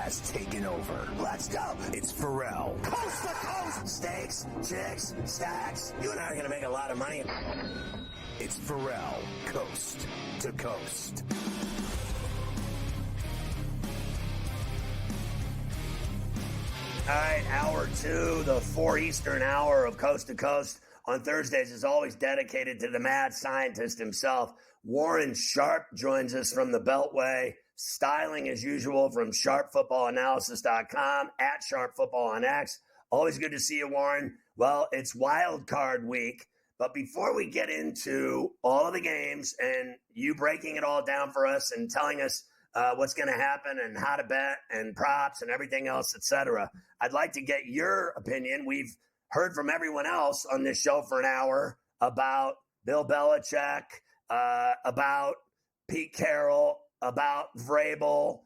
has taken over. Let's go. It's Ferrall. Coast to coast. Steaks, chicks, stacks. You and I are going to make a lot of money. It's Ferrall, coast to coast. All right, hour 2, the 4 Eastern hour of Coast to Coast on Thursdays is always dedicated to the mad scientist himself. Warren Sharp joins us from the Beltway, styling as usual from sharpfootballanalysis.com, at sharpfootball on X. Always good to see you, Warren. Well, it's wild card week, but before we get into all of the games and you breaking it all down for us and telling us what's going to happen and how to bet and props and everything else, etc., I'd like to get your opinion. We've heard from everyone else on this show for an hour about Bill Belichick, about Pete Carroll, about Vrabel.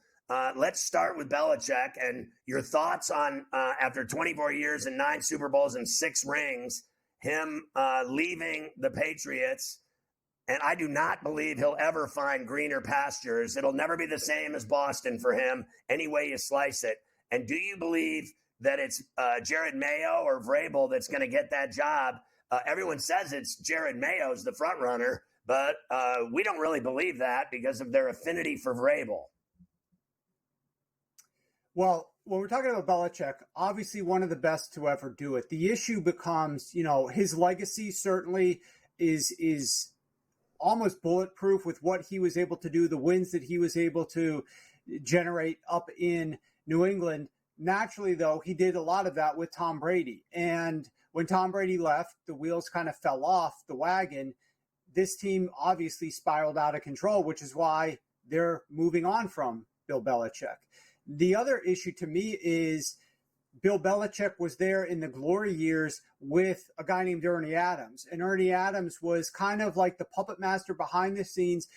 Let's start with Belichick and your thoughts on, after 24 years and 9 Super Bowls and 6 rings, him leaving the Patriots. And I do not believe he'll ever find greener pastures. It'll never be the same as Boston for him, any way you slice it. And do you believe that it's Jared Mayo or Vrabel that's going to get that job? Everyone says it's Jared Mayo's the front runner, but we don't really believe that because of their affinity for Vrabel. Well, when we're talking about Belichick, obviously one of the best to ever do it. The issue becomes, his legacy certainly is almost bulletproof with what he was able to do, the wins that he was able to generate up in New England. Naturally, though, he did a lot of that with Tom Brady. And when Tom Brady left, the wheels kind of fell off the wagon. This team obviously spiraled out of control, which is why they're moving on from Bill Belichick. The other issue to me is Bill Belichick was there in the glory years with a guy named Ernie Adams. And Ernie Adams was kind of like the puppet master behind the scenes,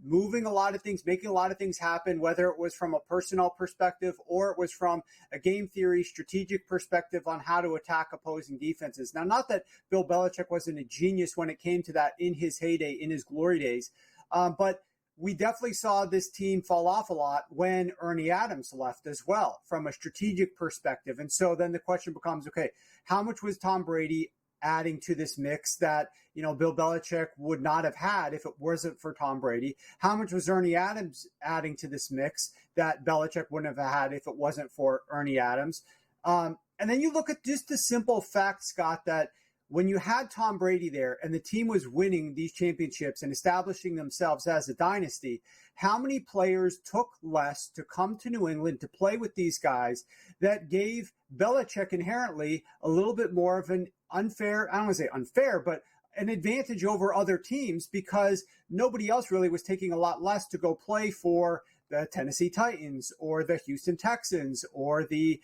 moving a lot of things, making a lot of things happen, whether it was from a personnel perspective or it was from a game theory, strategic perspective on how to attack opposing defenses. Now, not that Bill Belichick wasn't a genius when it came to that in his heyday, in his glory days, but we definitely saw this team fall off a lot when Ernie Adams left as well from a strategic perspective. And so then the question becomes, okay, how much was Tom Brady adding to this mix that, Bill Belichick would not have had if it wasn't for Tom Brady? How much was Ernie Adams adding to this mix that Belichick wouldn't have had if it wasn't for Ernie Adams? And then you look at just the simple fact, Scott, that when you had Tom Brady there and the team was winning these championships and establishing themselves as a dynasty, how many players took less to come to New England to play with these guys that gave Belichick inherently a little bit more of an unfair, I don't want to say unfair, but an advantage over other teams because nobody else really was taking a lot less to go play for the Tennessee Titans or the Houston Texans or the,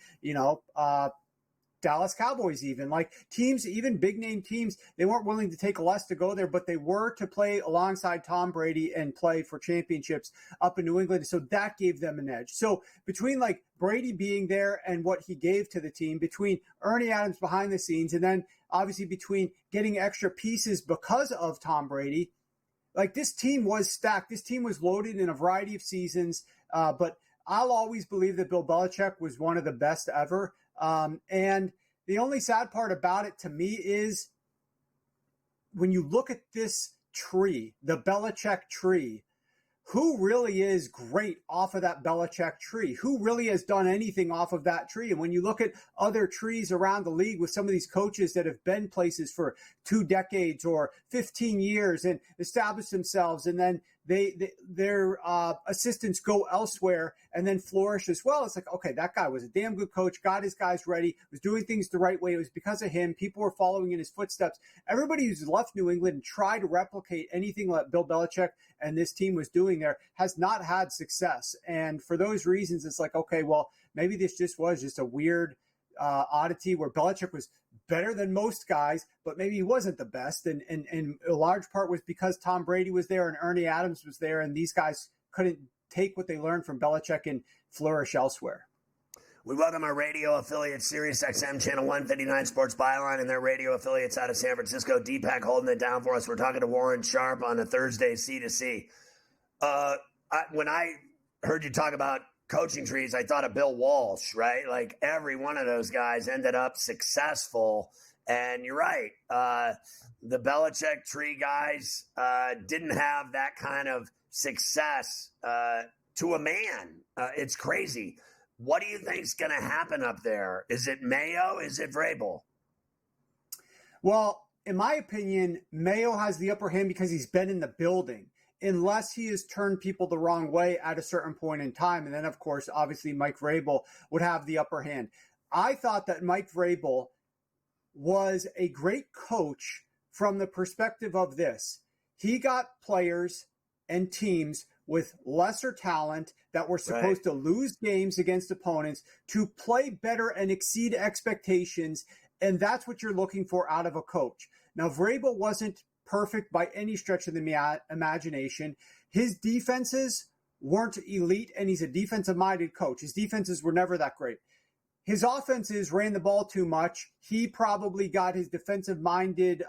Dallas Cowboys, even like teams, even big name teams, they weren't willing to take less to go there, but they were to play alongside Tom Brady and play for championships up in New England. So that gave them an edge. So between like Brady being there and what he gave to the team, between Ernie Adams behind the scenes, and then obviously between getting extra pieces because of Tom Brady, like this team was stacked. This team was loaded in a variety of seasons. But I'll always believe that Bill Belichick was one of the best ever. And the only sad part about it to me is when you look at this tree, the Belichick tree, who really is great off of that Belichick tree? Who really has done anything off of that tree? And when you look at other trees around the league with some of these coaches that have been places for 2 decades or 15 years and established themselves, and then their assistants go elsewhere and then flourish as well. It's like, okay, that guy was a damn good coach, got his guys ready, was doing things the right way. It was because of him. People were following in his footsteps. Everybody who's left New England and tried to replicate anything that Bill Belichick and this team was doing there has not had success. And for those reasons, it's like, okay, well, maybe this was just a weird oddity where Belichick was better than most guys, but maybe he wasn't the best. And a large part was because Tom Brady was there and Ernie Adams was there, and these guys couldn't take what they learned from Belichick and flourish elsewhere. We welcome our radio affiliate, SiriusXM, Channel 159 Sports Byline, and their radio affiliates out of San Francisco. Deepak holding it down for us. We're talking to Warren Sharp on a Thursday C2C. When I heard you talk about coaching trees, I thought of Bill Walsh, right? Like every one of those guys ended up successful. And you're right. The Belichick tree guys didn't have that kind of success to a man. It's crazy. What do you think is going to happen up there? Is it Mayo? Is it Vrabel? Well, in my opinion, Mayo has the upper hand because he's been in the building, unless he has turned people the wrong way at a certain point in time. And then, of course, obviously, Mike Vrabel would have the upper hand. I thought that Mike Vrabel was a great coach from the perspective of this. He got players and teams with lesser talent that were supposed to lose games against opponents to play better and exceed expectations. And that's what you're looking for out of a coach. Now, Vrabel wasn't perfect by any stretch of the imagination. His defenses weren't elite, and he's a defensive-minded coach. His defenses were never that great. His offenses ran the ball too much. He probably got his defensive-minded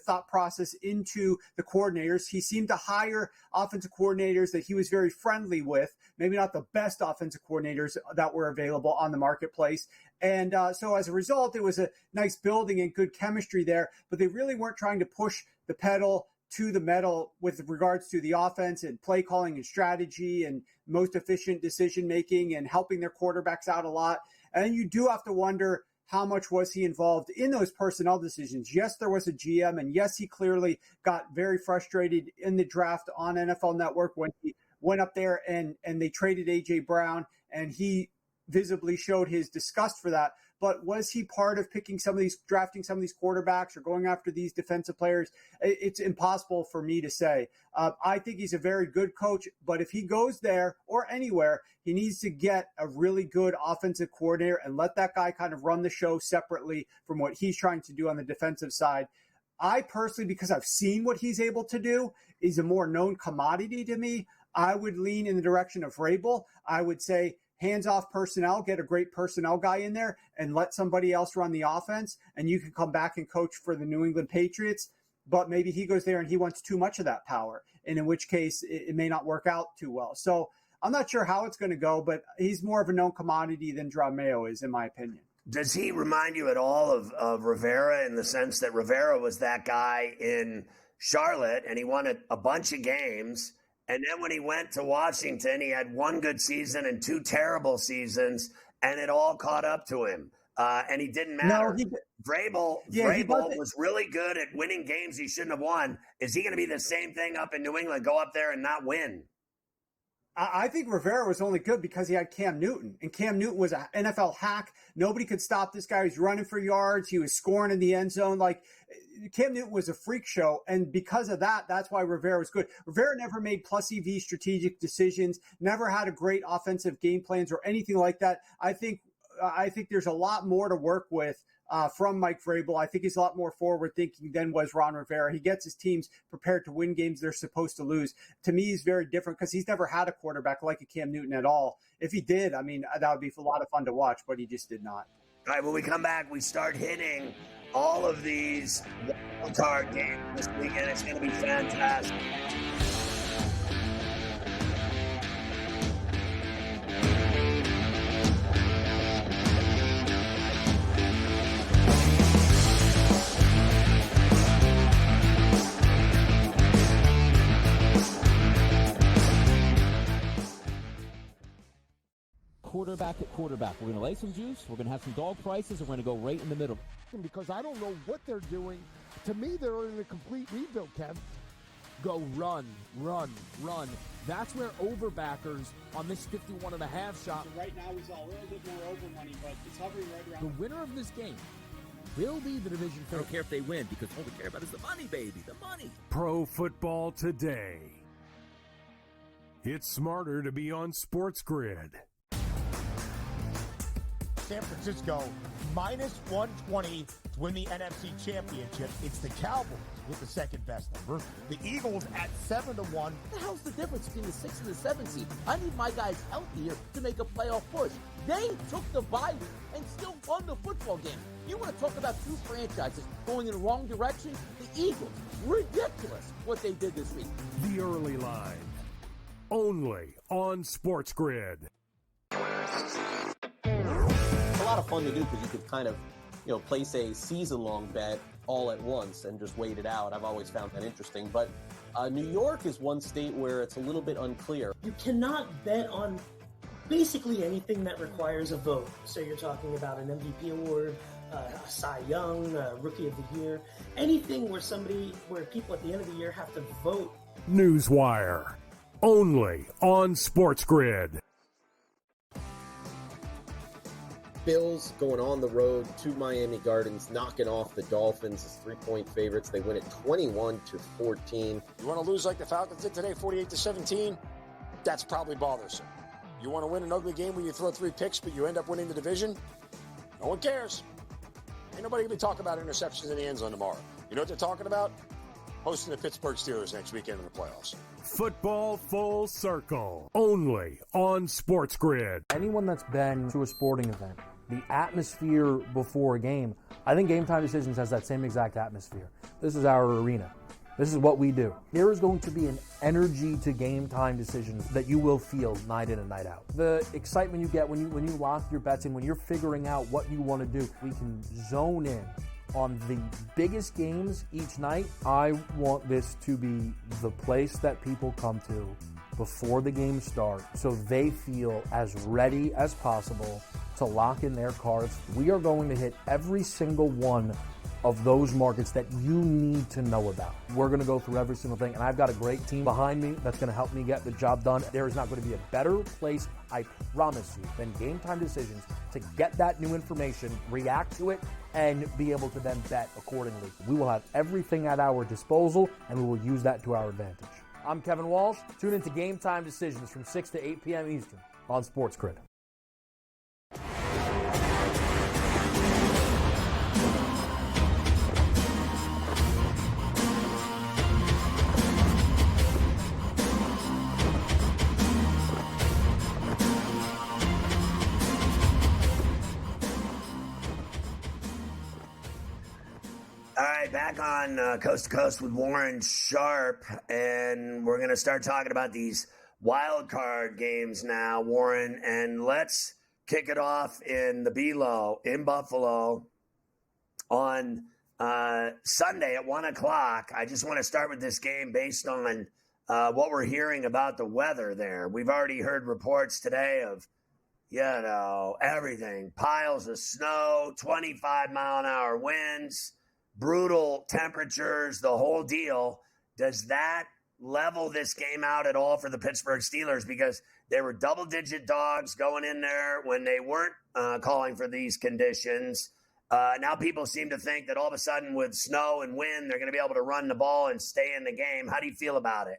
thought process into the coordinators. He seemed to hire offensive coordinators that he was very friendly with, maybe not the best offensive coordinators that were available on the marketplace. And so as a result, it was a nice building and good chemistry there, but they really weren't trying to push the pedal to the metal with regards to the offense and play calling and strategy and most efficient decision making and helping their quarterbacks out a lot. And you do have to wonder, how much was he involved in those personnel decisions? Yes, there was a GM, and yes, he clearly got very frustrated in the draft on NFL Network when he went up there and they traded A.J. Brown, and he visibly showed his disgust for that. But was he part of drafting some of these quarterbacks or going after these defensive players? It's impossible for me to say. I think he's a very good coach, but if he goes there or anywhere, he needs to get a really good offensive coordinator and let that guy kind of run the show separately from what he's trying to do on the defensive side. I personally, because I've seen what he's able to do, is a more known commodity to me. I would lean in the direction of Vrabel. I would say, hands-off personnel, get a great personnel guy in there and let somebody else run the offense, and you can come back and coach for the New England Patriots. But maybe he goes there and he wants too much of that power, and in which case it may not work out too well. So I'm not sure how it's going to go, but he's more of a known commodity than Mayo is, in my opinion. Does he remind you at all of Rivera in the sense that Rivera was that guy in Charlotte and he won a bunch of games? And then when he went to Washington, he had one good season and two terrible seasons, and it all caught up to him. And he didn't matter. Vrabel was really good at winning games he shouldn't have won. Is he going to be the same thing up in New England, go up there and not win? I think Rivera was only good because he had Cam Newton, and Cam Newton was an NFL hack. Nobody could stop this guy. He was running for yards. He was scoring in the end zone. Like, Cam Newton was a freak show, and because of that, that's why Rivera was good. Rivera never made plus EV strategic decisions, never had a great offensive game plans or anything like that. I think there's a lot more to work with from Mike Vrabel. I think he's a lot more forward-thinking than was Ron Rivera. He gets his teams prepared to win games they're supposed to lose. To me, he's very different because he's never had a quarterback like a Cam Newton at all. If he did, I mean, that would be a lot of fun to watch, but he just did not. All right, when we come back, we start hitting all of these wild card games this weekend. It's going to be fantastic. Quarterback at quarterback. We're going to lay some juice. We're going to have some dog prices, and we're going to go right in the middle. Because I don't know what they're doing. To me, they're in a complete rebuild, Kev. Go run, run, run. That's where overbackers on this 51.5 shot. So right now, he's a little bit more over money, but it's hovering right around. The winner of this game will be the division. I don't care if they win, because all we care about is the money, baby, the money. Pro Football Today. It's smarter to be on SportsGrid. San Francisco minus 120 to win the NFC Championship. It's the Cowboys with the second best number. The Eagles at 7-1. What the hell's the difference between the 6 and the 7 seed? I need my guys healthy here to make a playoff push. They took the bye week and still won the football game. You want to talk about two franchises going in the wrong direction? The Eagles. Ridiculous what they did this week. The early line. only on SportsGrid. It's a lot of fun to do because you could kind of, place a season-long bet all at once and just wait it out. I've always found that interesting. But New York is one state where it's a little bit unclear. You cannot bet on basically anything that requires a vote. So you're talking about an MVP award, a Cy Young, Rookie of the Year, anything where people at the end of the year have to vote. Newswire, only on SportsGrid. Bills going on the road to Miami Gardens, knocking off the Dolphins as 3-point favorites. They win it 21-14. You want to lose like the Falcons did today, 48-17? That's probably bothersome. You want to win an ugly game where you throw 3 picks, but you end up winning the division? No one cares. Ain't nobody going to be talking about interceptions in the end zone tomorrow. You know what they're talking about? Hosting the Pittsburgh Steelers next weekend in the playoffs. Football Full Circle, only on SportsGrid. Anyone that's been to a sporting event, the atmosphere before a game, I think Game Time Decisions has that same exact atmosphere. This is our arena. This is what we do. There is going to be an energy to Game Time Decisions that you will feel night in and night out. The excitement you get when you lock your bets in, when you're figuring out what you want to do, we can zone in on the biggest games each night. I want this to be the place that people come to before the games start so they feel as ready as possible to lock in their cards. We are going to hit every single one of those markets that you need to know about. We're going to go through every single thing, and I've got a great team behind me that's going to help me get the job done. There is not going to be a better place, I promise you, than Game Time Decisions to get that new information, react to it, and be able to then bet accordingly. We will have everything at our disposal, and we will use that to our advantage. I'm Kevin Walsh. Tune into Game Time Decisions from 6 to 8 p.m. Eastern on SportsGrid. All right, back on Coast to Coast with Warren Sharp, and we're going to start talking about these wild card games now, Warren, and let's kick it off in the B-Low in Buffalo on Sunday at 1 o'clock. I just want to start with this game based on what we're hearing about the weather there. We've already heard reports today of, everything. Piles of snow, 25-mile-an-hour winds, brutal temperatures, the whole deal. Does that level this game out at all for the Pittsburgh Steelers? Because they were double-digit dogs going in there when they weren't calling for these conditions. Now people seem to think that all of a sudden with snow and wind, they're going to be able to run the ball and stay in the game. How do you feel about it?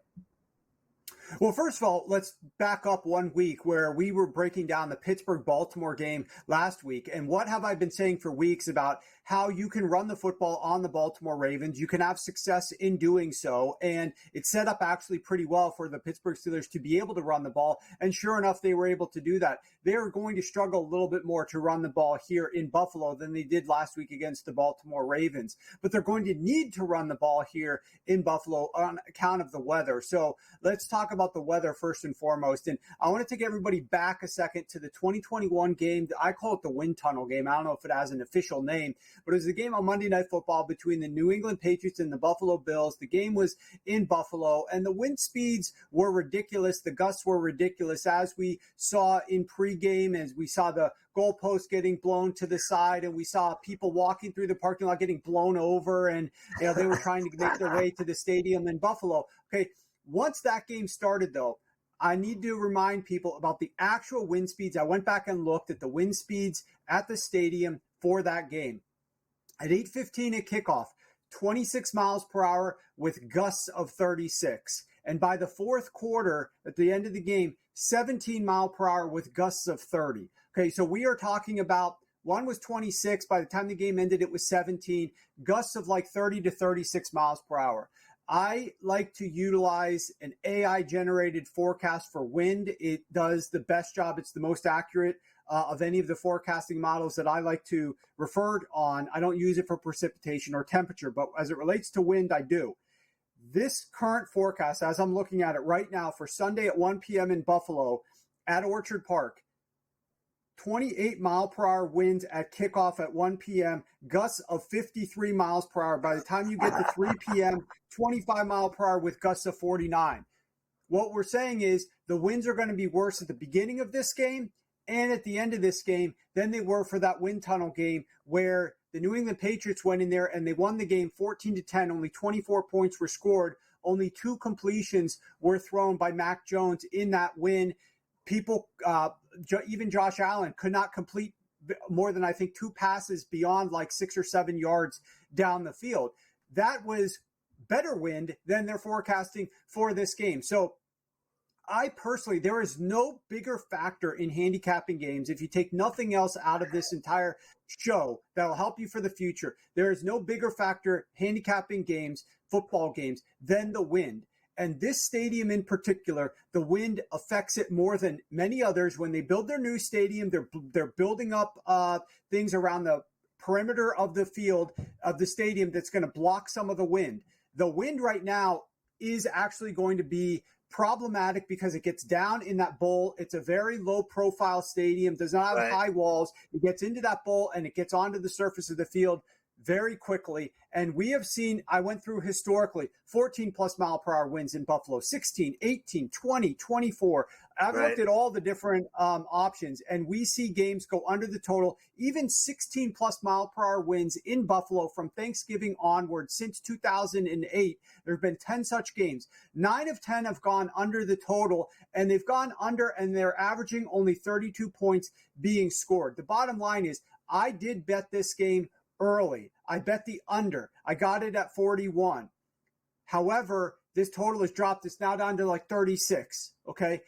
Well, first of all, let's back up 1 week where we were breaking down the Pittsburgh-Baltimore game last week. And what have I been saying for weeks about how you can run the football on the Baltimore Ravens? You can have success in doing so. And it set up actually pretty well for the Pittsburgh Steelers to be able to run the ball. And sure enough, they were able to do that. They're going to struggle a little bit more to run the ball here in Buffalo than they did last week against the Baltimore Ravens. But they're going to need to run the ball here in Buffalo on account of the weather. So let's talk about the weather first and foremost. And I want to take everybody back a second to the 2021 game. I call it the wind tunnel game. I don't know if it has an official name, but it was a game on Monday Night Football between the New England Patriots and the Buffalo Bills. The game was in Buffalo, and the wind speeds were ridiculous. The gusts were ridiculous, as we saw in pregame, as we saw the goalpost getting blown to the side, and we saw people walking through the parking lot getting blown over, and they were trying to make their way to the stadium in Buffalo. Okay, once that game started, though, I need to remind people about the actual wind speeds. I went back and looked at the wind speeds at the stadium for that game. At 8:15 at kickoff, 26 miles per hour with gusts of 36. And by the fourth quarter, at the end of the game, 17 mile per hour with gusts of 30. Okay, so we are talking about, one was 26. By the time the game ended, it was 17. Gusts of like 30 to 36 miles per hour. I like to utilize an AI-generated forecast for wind. It does the best job. It's the most accurate of any of the forecasting models that I like to refer on. I don't use it for precipitation or temperature, but as it relates to wind, I do. this current forecast, as I'm looking at it right now for Sunday at 1 p.m. in Buffalo at Orchard Park, 28-mile-per-hour winds at kickoff at 1 p.m., gusts of 53 miles per hour. By the time you get to 3 p.m., 25-mile-per-hour with gusts of 49. What we're saying is the winds are going to be worse at the beginning of this game and at the end of this game than they were for that wind tunnel game where the New England Patriots went in there and they won the game 14-10. Only 24 points were scored. Only 2 completions were thrown by Mac Jones in that win. People, even Josh Allen, could not complete more than, I think, 2 passes beyond like 6 or 7 yards down the field. That was better wind than they're forecasting for this game. So I personally, there is no bigger factor in handicapping games. If you take nothing else out of this entire show that will help you for the future, there is no bigger factor handicapping games, football games, than the wind. And this stadium in particular, the wind affects it more than many others. When they build their new stadium, they're building up things around the perimeter of the field, of the stadium, that's going to block some of the wind. The wind right now is actually going to be problematic because it gets down in that bowl. It's a very low profile stadium, does not have high walls. It gets into that bowl and it gets onto the surface of the field very quickly. And we have seen, I went through historically, 14 plus mile per hour winds in Buffalo, 16, 18, 20, 24. I've looked at all the different options, and we see games go under the total, even 16 plus mile per hour winds in Buffalo from Thanksgiving onward since 2008. There have been 10 such games. 9 of 10 have gone under the total, and they've gone under, and they're averaging only 32 points being scored. The bottom line is, I did bet this game early. I bet the under. I got it at 41. However, this total has dropped. It's now down to like 36. Okay.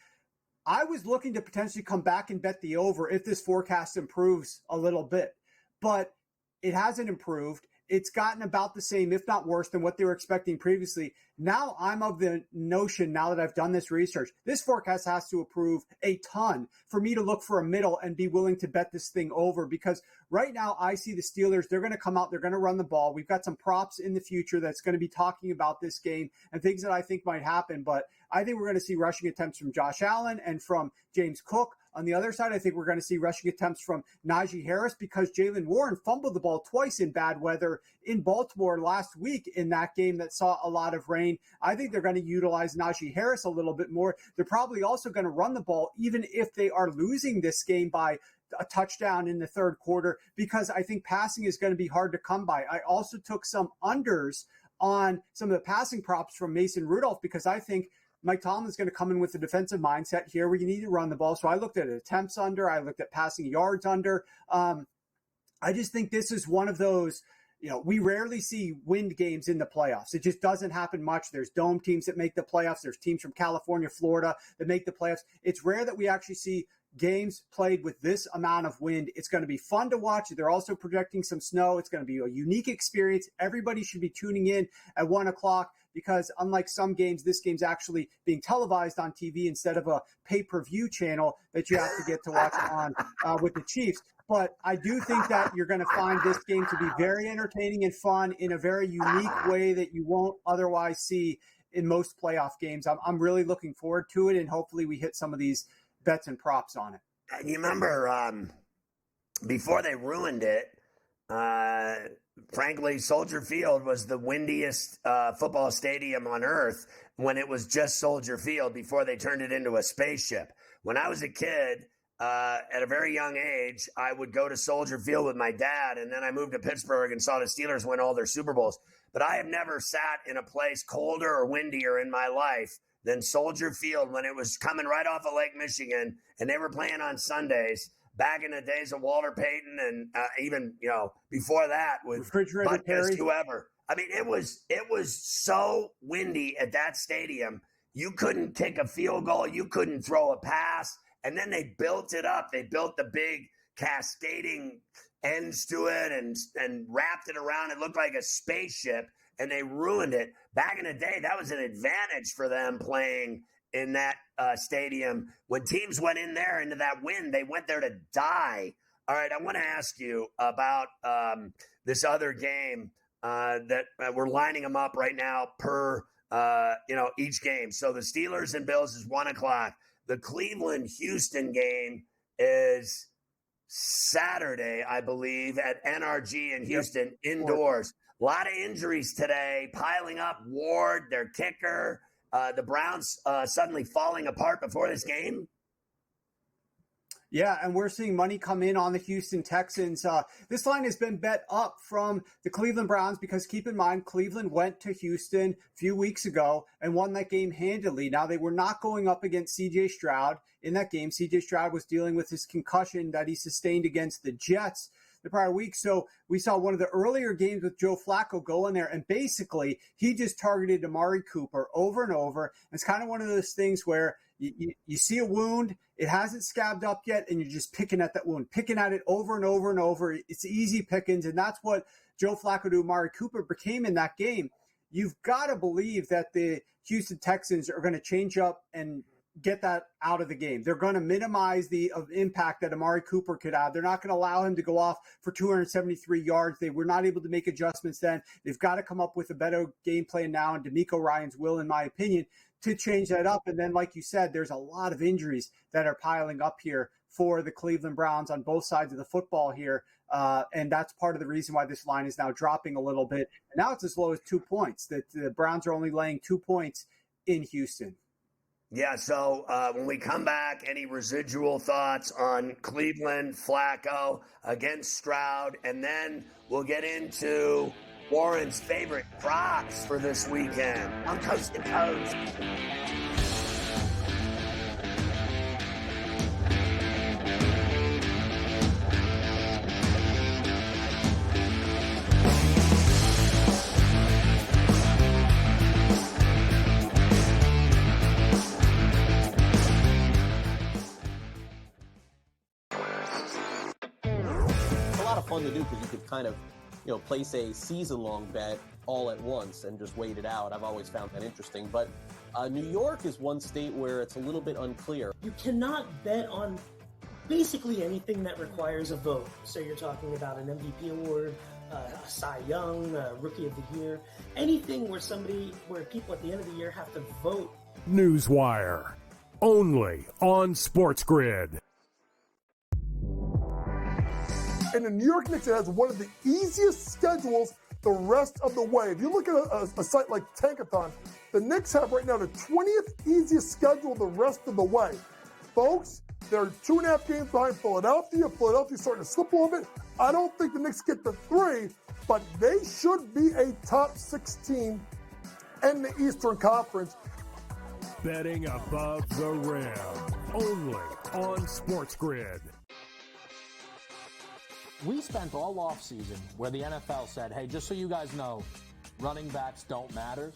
I was looking to potentially come back and bet the over if this forecast improves a little bit, but it hasn't improved. It's gotten about the same, if not worse, than what they were expecting previously. Now I'm of the notion, now that I've done this research, this forecast has to improve a ton for me to look for a middle and be willing to bet this thing over, because right now I see the Steelers, they're going to come out, they're going to run the ball. We've got some props in the future that's going to be talking about this game and things that I think might happen, but I think we're going to see rushing attempts from Josh Allen and from James Cook. On the other side, I think we're going to see rushing attempts from Najee Harris, because Jaylen Warren fumbled the ball twice in bad weather in Baltimore last week in that game that saw a lot of rain. I think they're going to utilize Najee Harris a little bit more. They're probably also going to run the ball, even if they are losing this game by a touchdown in the third quarter, because I think passing is going to be hard to come by. I also took some unders on some of the passing props from Mason Rudolph, because I think Mike Tomlin's going to come in with a defensive mindset here where you need to run the ball. So I looked at attempts under. I looked at passing yards under. I just think this is one of those, we rarely see wind games in the playoffs. It just doesn't happen much. There's dome teams that make the playoffs. There's teams from California, Florida that make the playoffs. It's rare that we actually see games played with this amount of wind. It's going to be fun to watch. They're also projecting some snow. It's going to be a unique experience. Everybody should be tuning in at 1:00. Because unlike some games, this game's actually being televised on TV instead of a pay-per-view channel that you have to get to watch on with the Chiefs. But I do think that you're going to find this game to be very entertaining and fun in a very unique way that you won't otherwise see in most playoff games. I'm really looking forward to it, and hopefully we hit some of these bets and props on it. And you remember before they ruined it, frankly, Soldier Field was the windiest football stadium on earth when it was just Soldier Field before they turned it into a spaceship. When I was a kid, at a very young age, I would go to Soldier Field with my dad, and then I moved to Pittsburgh and saw the Steelers win all their Super Bowls. But I have never sat in a place colder or windier in my life than Soldier Field when it was coming right off of Lake Michigan, and they were playing on Sundays. Back in the days of Walter Payton and even, before that with Butkus, whoever. I mean, it was so windy at that stadium. You couldn't kick a field goal. You couldn't throw a pass. And then they built it up. They built the big cascading ends to it and wrapped it around. It looked like a spaceship, and they ruined it. Back in the day, that was an advantage for them playing in that stadium. When teams went in there into that wind, they went there to die. All right, I want to ask you about this other game that we're lining them up right now per each game. So the Steelers and Bills is 1 o'clock. The Cleveland-Houston game is Saturday, I believe, at NRG in Houston, indoors. A lot of injuries today piling up. Ward, their kicker, the Browns suddenly falling apart before this game. Yeah, and we're seeing money come in on the Houston Texans. This line has been bet up from the Cleveland Browns because keep in mind, Cleveland went to Houston a few weeks ago and won that game handily. Now, they were not going up against C.J. Stroud in that game. C.J. Stroud was dealing with his concussion that he sustained against the Jets the prior week. So we saw one of the earlier games with Joe Flacco go in there, and basically he just targeted Amari Cooper over and over. It's kind of one of those things where you see a wound, it hasn't scabbed up yet, and you're just picking at that wound, picking at it over and over and over. It's easy pickings, and that's what Joe Flacco to Amari Cooper became in that game. You've got to believe that the Houston Texans are going to change up and get that out of the game. They're going to minimize the impact that Amari Cooper could have. They're not going to allow him to go off for 273 yards. They were not able to make adjustments then. They've got to come up with a better game plan now, and DeMeco Ryans will, in my opinion, to change that up. And then, like you said, there's a lot of injuries that are piling up here for the Cleveland Browns on both sides of the football here. And that's part of the reason why this line is now dropping a little bit. And now it's as low as 2 points. That the Browns are only laying 2 points in Houston. Yeah, so when we come back, any residual thoughts on Cleveland, Flacco against Stroud, and then we'll get into Warren's favorite props for this weekend on Coast to Coast. Fun to do because you could kind of, place a season-long bet all at once and just wait it out. I've always found that interesting. But New York is one state where it's a little bit unclear. You cannot bet on basically anything that requires a vote. So you're talking about an MVP award, a Cy Young, Rookie of the Year, anything where people at the end of the year have to vote. Newswire, only on SportsGrid. And the New York Knicks has one of the easiest schedules the rest of the way. If you look at a site like Tankathon, the Knicks have right now the 20th easiest schedule the rest of the way. Folks, they're 2.5 games behind Philadelphia. Philadelphia's starting to slip a little bit. I don't think the Knicks get to 3, but they should be a top 16 in the Eastern Conference. Betting above the rim, only on SportsGrid. We spent all offseason where the NFL said, hey, just so you guys know, running backs don't matter.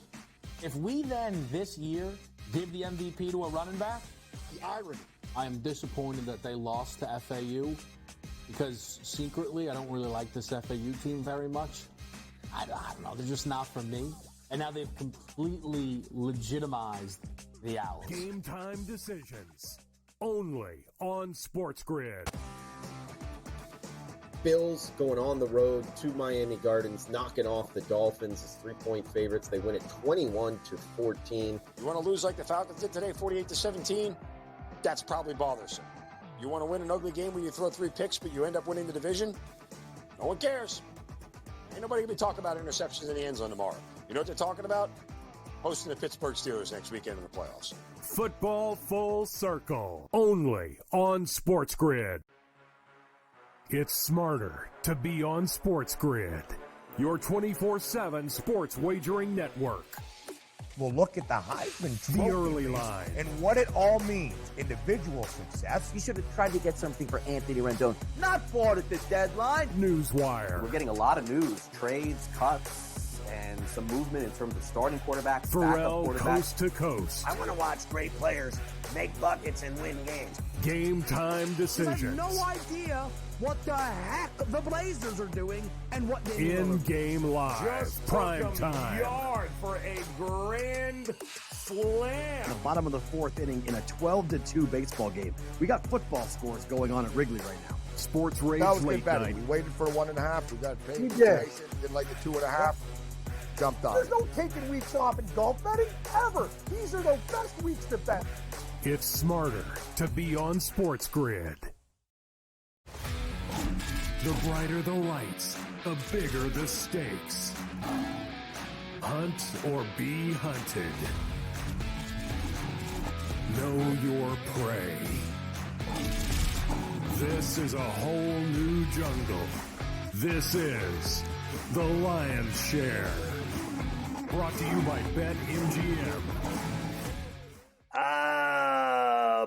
If we then this year give the MVP to a running back, the irony. I am disappointed that they lost to FAU because secretly I don't really like this FAU team very much. I don't know, they're just not for me. And now they've completely legitimized the Owls. Game time decisions, only on SportsGrid. Bills going on the road to Miami Gardens, knocking off the Dolphins as 3-point favorites. They win it 21-14. You want to lose like the Falcons did today, 48-17? That's probably bothersome. You want to win an ugly game where you throw 3 picks, but you end up winning the division? No one cares. Ain't nobody going to be talking about interceptions in the end zone tomorrow. You know what they're talking about? Hosting the Pittsburgh Steelers next weekend in the playoffs. Football Full Circle, only on SportsGrid. It's smarter to be on SportsGrid, your 24/7 sports wagering network. We'll look at the Heisman Trophy The early line. and what it all means. Individual success. You should have tried to get something for Anthony Rendon. Not bought at the deadline. Newswire. We're getting a lot of news, trades, cuts, and some movement in terms of starting quarterbacks, Ferrall, backup quarterbacks. coast to coast. I want to watch great players make buckets and win games. Game time decisions. You have no idea what the heck the Blazers are doing and what they In-game live, Just prime time. yard for a grand slam. The bottom of the 4th inning in a 12-2 baseball game. We got football scores going on at Wrigley right now. Sports Rage That was late good better. night. We waited for 1.5. We got paid. You did. Did like a 2.5. jumped on. There's no taking weeks off in golf betting ever. These are the best weeks to bet. It's smarter to be on SportsGrid. The brighter the lights, the bigger the stakes. Hunt or be hunted. Know your prey. This is a whole new jungle. This is The Lion's Share. Brought to you by BetMGM.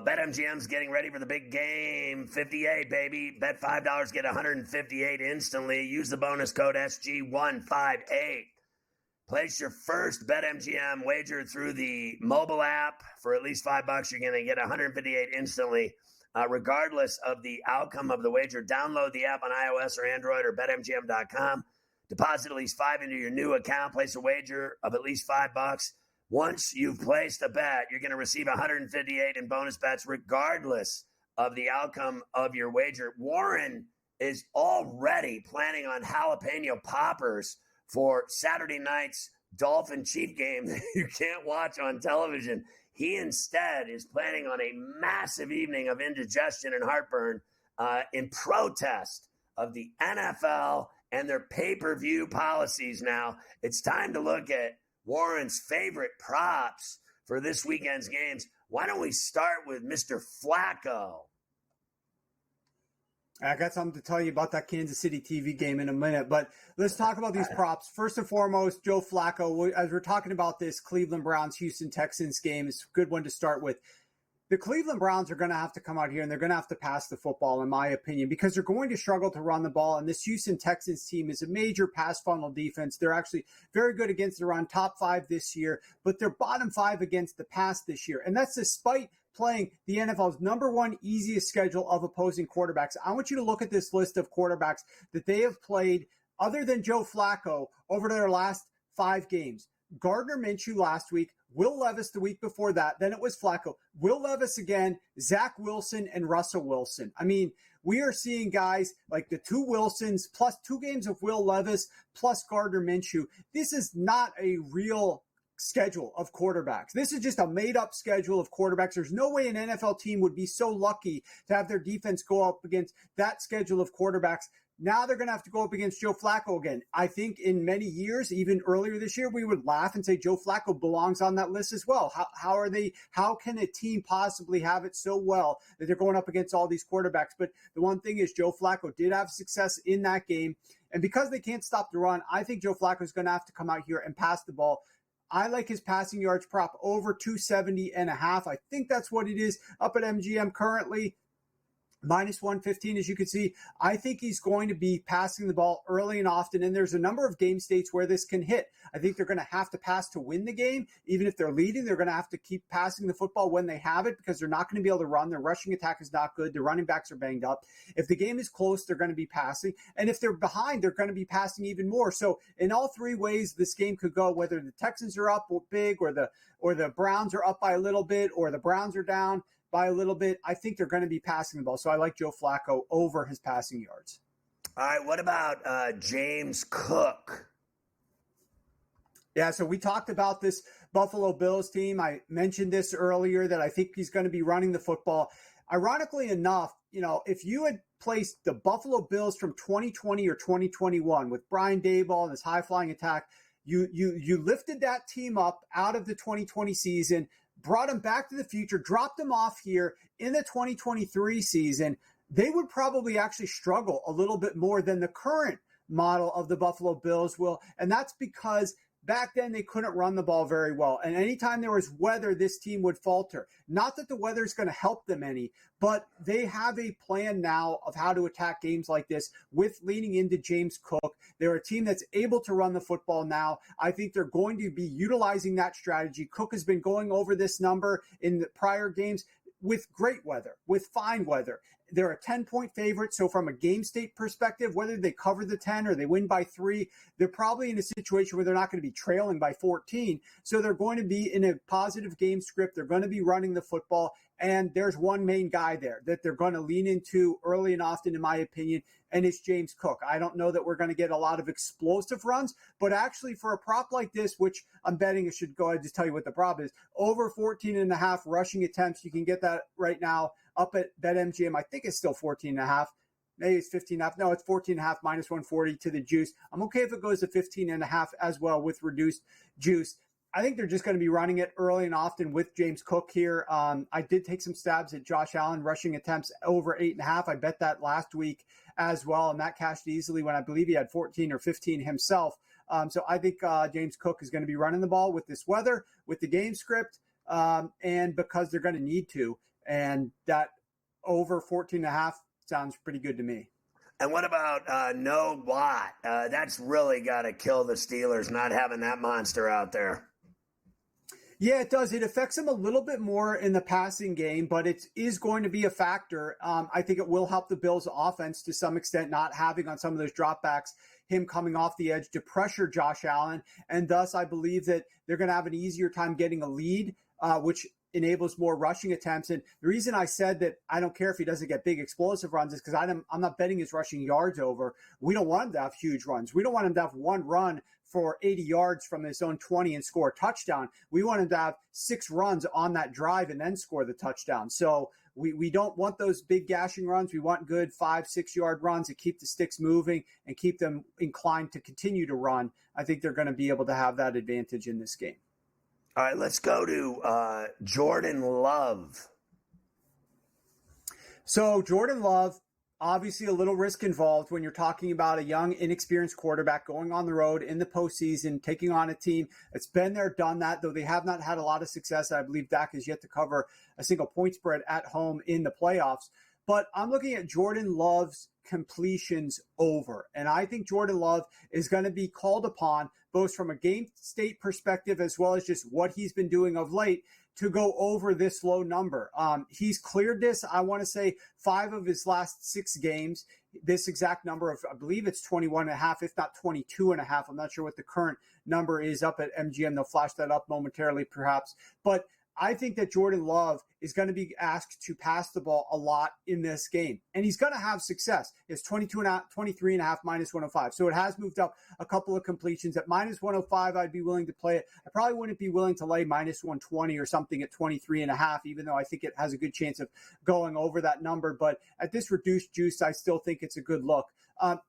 BetMGM's getting ready for the big game. 58, baby. Bet $5, get 158 instantly. Use the bonus code SG158. Place your first BetMGM wager through the mobile app for at least $5. You're going to get 158 instantly, regardless of the outcome of the wager. Download the app on iOS or Android or BetMGM.com. Deposit at least $5 into your new account. Place a wager of at least $5. Once you've placed a bet, you're going to receive 158 in bonus bets, regardless of the outcome of your wager. Warren is already planning on jalapeno poppers for Saturday night's Dolphins-Chiefs game that you can't watch on television. He instead is planning on a massive evening of indigestion and heartburn in protest of the NFL and their pay-per-view policies. Now, it's time to look at Warren's favorite props for this weekend's games. Why don't we start with Mr. Flacco? I got something to tell you about that Kansas City TV game in a minute, but let's talk about these props. First and foremost, Joe Flacco. As we're talking about this Cleveland Browns-Houston Texans game, it's a good one to start with. The Cleveland Browns are going to have to come out here and they're going to have to pass the football, in my opinion, because they're going to struggle to run the ball. And this Houston Texans team is a major pass funnel defense. They're actually very good against the run, top 5 this year, but they're bottom 5 against the pass this year. And that's despite playing the NFL's number 1 easiest schedule of opposing quarterbacks. I want you to look at this list of quarterbacks that they have played other than Joe Flacco over their last 5 games. Gardner Minshew last week, Will Levis the week before that, then it was Flacco, Will Levis again, Zach Wilson, and Russell Wilson. I mean, we are seeing guys like the 2 Wilsons plus 2 games of Will Levis plus Gardner Minshew. This is not a real schedule of quarterbacks. This is just a made-up schedule of quarterbacks. There's no way an NFL team would be so lucky to have their defense go up against that schedule of quarterbacks. Now they're going to have to go up against Joe Flacco again. I think in many years, even earlier this year, we would laugh and say Joe Flacco belongs on that list as well. How can a team possibly have it so well that they're going up against all these quarterbacks? But the one thing is Joe Flacco did have success in that game. And because they can't stop the run, I think Joe Flacco is going to have to come out here and pass the ball. I like his passing yards prop over 270.5. I think that's what it is up at MGM currently. Minus 115, as you can see. I think he's going to be passing the ball early and often, and there's a number of game states where this can hit. I think they're going to have to pass to win the game. Even if they're leading, they're going to have to keep passing the football when they have it because they're not going to be able to run. Their rushing attack is not good. Their running backs are banged up. If the game is close, they're going to be passing. And if they're behind, they're going to be passing even more. So in all 3 ways, this game could go, whether the Texans are up big or the Browns are up by a little bit or the Browns are down by a little bit. I think they're going to be passing the ball. So I like Joe Flacco over his passing yards. All right, what about James Cook? Yeah, so we talked about this Buffalo Bills team. I mentioned this earlier that I think he's going to be running the football. Ironically enough, if you had placed the Buffalo Bills from 2020 or 2021 with Brian Daboll and his high-flying attack, you lifted that team up out of the 2020 season, brought them back to the future, dropped them off here in the 2023 season, they would probably actually struggle a little bit more than the current model of the Buffalo Bills will. And that's because back then they couldn't run the ball very well. And anytime there was weather, this team would falter. Not that the weather is going to help them any, but they have a plan now of how to attack games like this with leaning into James Cook. They're a team that's able to run the football now. I think they're going to be utilizing that strategy. Cook has been going over this number in the prior games with great weather, with fine weather. they're a 10-point favorite. So from a game state perspective, whether they cover the 10 or they win by 3, they're probably in a situation where they're not going to be trailing by 14. So they're going to be in a positive game script. They're going to be running the football. And there's one main guy there that they're going to lean into early and often, in my opinion, and it's James Cook. I don't know that we're going to get a lot of explosive runs, but actually for a prop like this, which I'm betting it should go ahead and just tell you what the prop is, over 14.5 rushing attempts. You can get that right now up at BetMGM. I think it's still 14.5. Maybe it's 15.5. No, it's 14.5 minus 140 to the juice. I'm okay if it goes to 15.5 as well with reduced juice. I think they're just going to be running it early and often with James Cook here. I did take some stabs at Josh Allen rushing attempts over 8.5. I bet that last week as well, and that cashed easily when I believe he had 14 or 15 himself. So I think James Cook is going to be running the ball with this weather, with the game script, and because they're going to need to. And that over 14.5 sounds pretty good to me. And what about no Watt? That's really got to kill the Steelers, not having that monster out there. Yeah, it does. It affects him a little bit more in the passing game, but it is going to be a factor. I think it will help the Bills' offense to some extent, not having on some of those dropbacks him coming off the edge to pressure Josh Allen. And thus, I believe that they're going to have an easier time getting a lead, which enables more rushing attempts. And the reason I said that I don't care if he doesn't get big explosive runs is because I'm not betting his rushing yards over. We don't want him to have huge runs. We don't want him to have one run for 80 yards from his own 20 and score a touchdown. We want him to have 6 runs on that drive and then score the touchdown. So we don't want those big gashing runs. We want good 5-6 yard runs that keep the sticks moving and keep them inclined to continue to run. I think they're going to be able to have that advantage in this game. All right, let's go to Jordan Love. So Jordan Love, obviously a little risk involved when you're talking about a young, inexperienced quarterback going on the road in the postseason, taking on a team that's been there, done that, though they have not had a lot of success. I believe Dak has yet to cover a single point spread at home in the playoffs. But I'm looking at Jordan Love's completions over. And I think Jordan Love is going to be called upon, both from a game state perspective as well as just what he's been doing of late, to go over this low number. He's cleared this, I want to say, 5 of his last 6 games. This exact number of, I believe it's 21.5, if not 22.5. I'm not sure what the current number is up at MGM. They'll flash that up momentarily, perhaps. But I think that Jordan Love is going to be asked to pass the ball a lot in this game. And he's going to have success. It's 23.5 minus 105. So it has moved up a couple of completions. At minus 105, I'd be willing to play it. I probably wouldn't be willing to lay minus 120 or something at 23.5, even though I think it has a good chance of going over that number. But at this reduced juice, I still think it's a good look.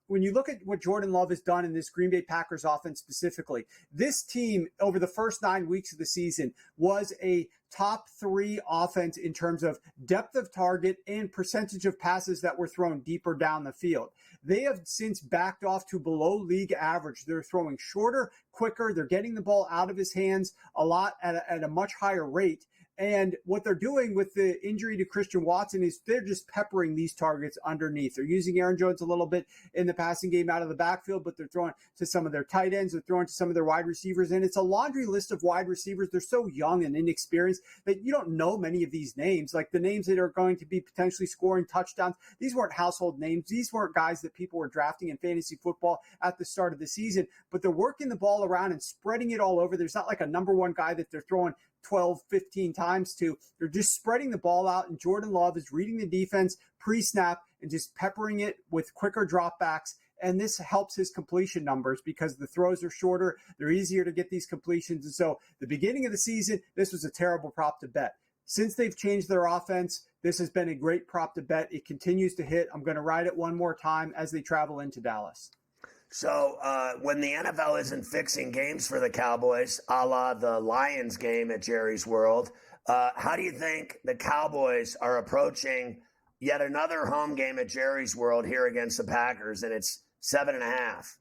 When you look at what Jordan Love has done in this Green Bay Packers offense specifically, this team over the first 9 weeks of the season was a top 3 offense in terms of depth of target and percentage of passes that were thrown deeper down the field. They have since backed off to below league average. They're throwing shorter, quicker. They're getting the ball out of his hands a lot at a much higher rate. And what they're doing with the injury to Christian Watson is they're just peppering these targets underneath. They're using Aaron Jones a little bit in the passing game out of the backfield, but they're throwing to some of their tight ends. They're throwing to some of their wide receivers. And it's a laundry list of wide receivers. They're so young and inexperienced that you don't know many of these names, like the names that are going to be potentially scoring touchdowns. These weren't household names. These weren't guys that people were drafting in fantasy football at the start of the season, but they're working the ball around and spreading it all over. There's not like a number one guy that they're throwing 12, 15 times to. They're just spreading the ball out, and Jordan Love is reading the defense pre-snap and just peppering it with quicker dropbacks. And this helps his completion numbers because the throws are shorter. They're easier to get these completions. And so the beginning of the season, this was a terrible prop to bet. Since they've changed their offense, this has been a great prop to bet. It continues to hit. I'm going to ride it one more time as they travel into Dallas. So when the NFL isn't fixing games for the Cowboys, a la the Lions game at Jerry's World, how do you think the Cowboys are approaching yet another home game at Jerry's World here against the Packers, and it's 7.5?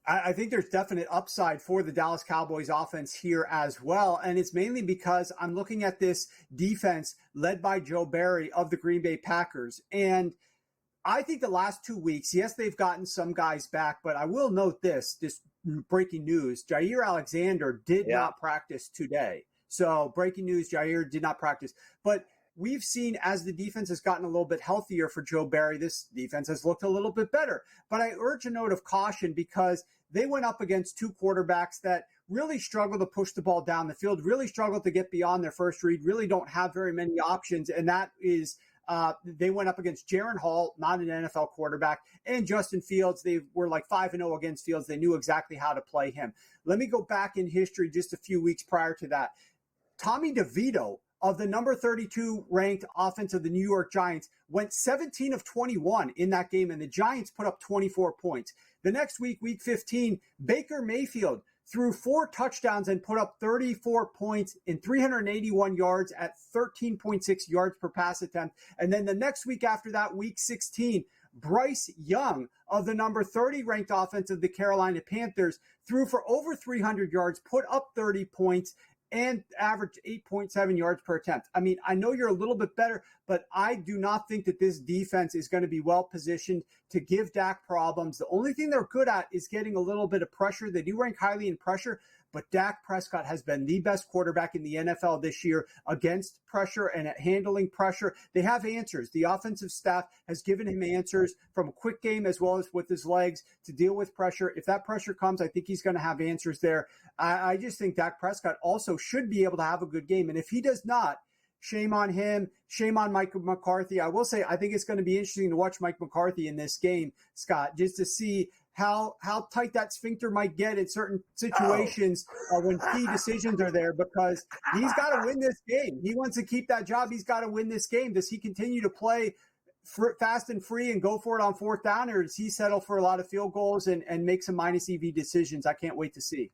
I think there's definite upside for the Dallas Cowboys offense here as well. And it's mainly because I'm looking at this defense led by Joe Barry of the Green Bay Packers. And I think the last 2 weeks, yes, they've gotten some guys back, but I will note this breaking news. Jair Alexander did not practice today. So breaking news, Jair did not practice. But we've seen as the defense has gotten a little bit healthier for Joe Barry, this defense has looked a little bit better. But I urge a note of caution because they went up against two quarterbacks that really struggle to push the ball down the field, really struggle to get beyond their first read, really don't have very many options. And that is, they went up against Jaren Hall, not an NFL quarterback, and Justin Fields. They were like 5-0 against Fields. They knew exactly how to play him. Let me go back in history just a few weeks prior to that. Tommy DeVito of the number 32 ranked offense of the New York Giants went 17 of 21 in that game, and the Giants put up 24 points. The next week, week 15, Baker Mayfield threw 4 touchdowns and put up 34 points in 381 yards at 13.6 yards per pass attempt. And then the next week after that, week 16, Bryce Young of the number 30 ranked offense of the Carolina Panthers threw for over 300 yards, put up 30 points, and averaged 8.7 yards per attempt. I mean, I know you're a little bit better, but I do not think that this defense is going to be well positioned to give Dak problems. The only thing they're good at is getting a little bit of pressure. They do rank highly in pressure, but Dak Prescott has been the best quarterback in the NFL this year against pressure and at handling pressure. They have answers. The offensive staff has given him answers from a quick game as well as with his legs to deal with pressure. If that pressure comes, I think he's going to have answers there. I just think Dak Prescott also should be able to have a good game. And if he does not, shame on him. Shame on Mike McCarthy. I will say, I think it's going to be interesting to watch Mike McCarthy in this game, Scott, just to see how tight that sphincter might get in certain situations when key decisions are there, because he's got to win this game. He wants to keep that job. He's got to win this game. Does he continue to play fast and free and go for it on fourth down, or does he settle for a lot of field goals and make some minus EV decisions? I can't wait to see.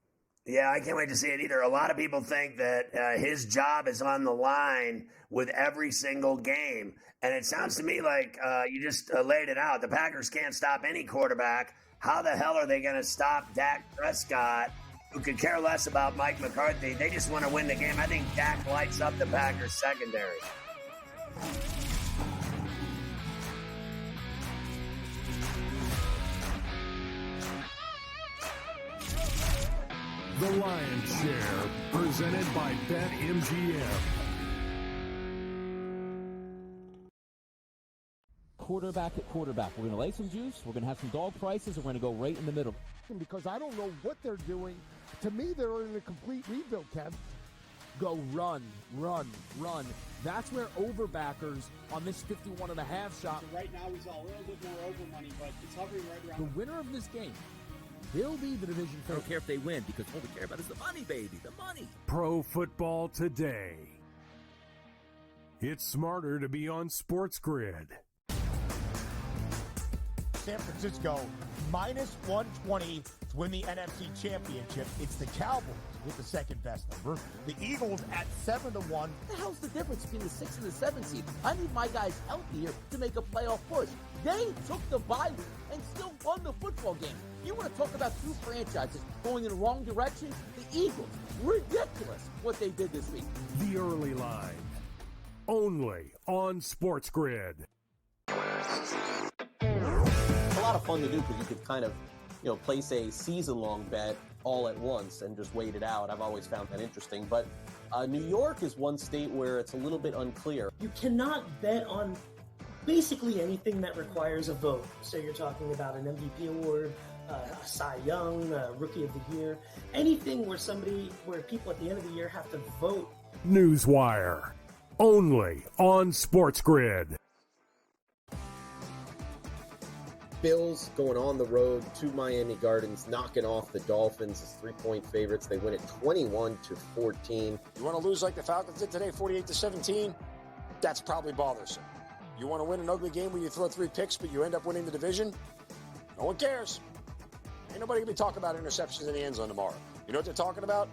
Yeah, I can't wait to see it either. A lot of people think that his job is on the line with every single game. And it sounds to me like you just laid it out. The Packers can't stop any quarterback. How the hell are they going to stop Dak Prescott, who could care less about Mike McCarthy? They just want to win the game. I think Dak lights up the Packers secondary. The Lion's Share, presented by BetMGM. Quarterback at quarterback. We're going to lay some juice. We're going to have some dog prices. And we're going to go right in the middle. Because I don't know what they're doing. To me, they're in a complete rebuild, Kev. Go run. That's where overbackers on this 51.5 shot. So right now, he's a little bit more over money, but it's hovering right around. The winner of this game will be the division I don't care if they win, because all we care about is the money, baby, the money. Pro Football Today. It's smarter to be on SportsGrid. San Francisco minus 120 to win the NFC Championship. It's the Cowboys with the second best number. The Eagles at 7-1. What the hell's the difference between the 6 and the 7 seed? I need my guys healthy here to make a playoff push. They took the bye week and still won the football game. You want to talk about two franchises going in the wrong direction? The Eagles. Ridiculous what they did this week. The Early Line. Only on SportsGrid. It's a lot of fun to do because you could kind of, place a season-long bet all at once and just wait it out. I've always found that interesting. But New York is one state where it's a little bit unclear. You cannot bet on basically anything that requires a vote. So you're talking about an MVP award, a Cy Young, Rookie of the Year, anything where people at the end of the year have to vote. Newswire. Only on SportsGrid. Bills going on the road to Miami Gardens, knocking off the Dolphins as 3-point favorites. They win it 21-14. You want to lose like the Falcons did today, 48-17? That's probably bothersome. You want to win an ugly game where you throw 3 picks, but you end up winning the division? No one cares. Ain't nobody going to be talking about interceptions in the end zone tomorrow. You know what they're talking about?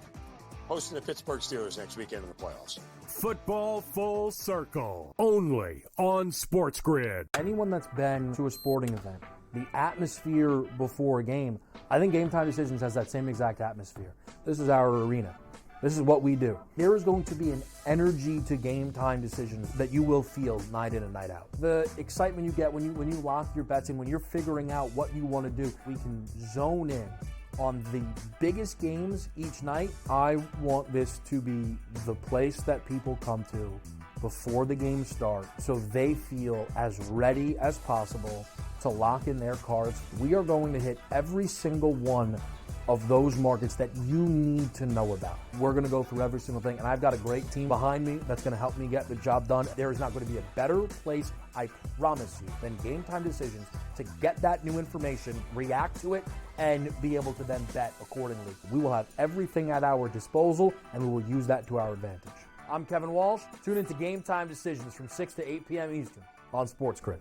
Hosting the Pittsburgh Steelers next weekend in the playoffs. Football Full Circle. Only on SportsGrid. Anyone that's been to a sporting event, the atmosphere before a game, I think Game Time Decisions has that same exact atmosphere. This is our arena. This is what we do. There is going to be an energy to Game Time Decisions that you will feel night in and night out. The excitement you get when you lock your bets in, when you're figuring out what you want to do, we can zone in on the biggest games each night. I want this to be the place that people come to before the game starts so they feel as ready as possible to lock in their cards. We are going to hit every single one of those markets that you need to know about. We're going to go through every single thing, and I've got a great team behind me that's going to help me get the job done. There is not going to be a better place, I promise you, than Game Time Decisions to get that new information, react to it, and be able to then bet accordingly. We will have everything at our disposal, and we will use that to our advantage. I'm Kevin Walsh. Tune into Game Time Decisions from 6 to 8 p.m. Eastern on SportsGrid.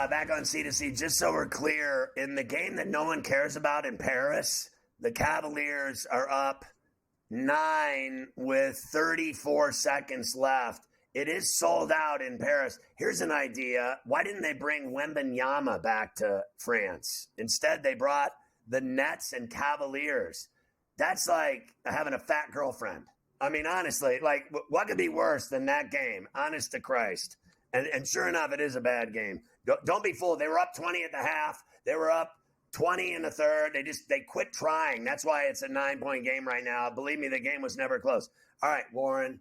Back on C2C, just so we're clear, in the game that no one cares about in Paris, the Cavaliers are up 9 with 34 seconds left. It is sold out in Paris. Here's an idea. Why didn't they bring Wembanyama back to France? Instead, they brought the Nets and Cavaliers. That's like having a fat girlfriend. I mean, honestly, like, what could be worse than that game? Honest to Christ. And sure enough, it is a bad game. Don't be fooled. They were up 20 at the half. They were up 20 in the third. They quit trying. That's why it's a 9-point game right now. Believe me, the game was never close. All right, Warren.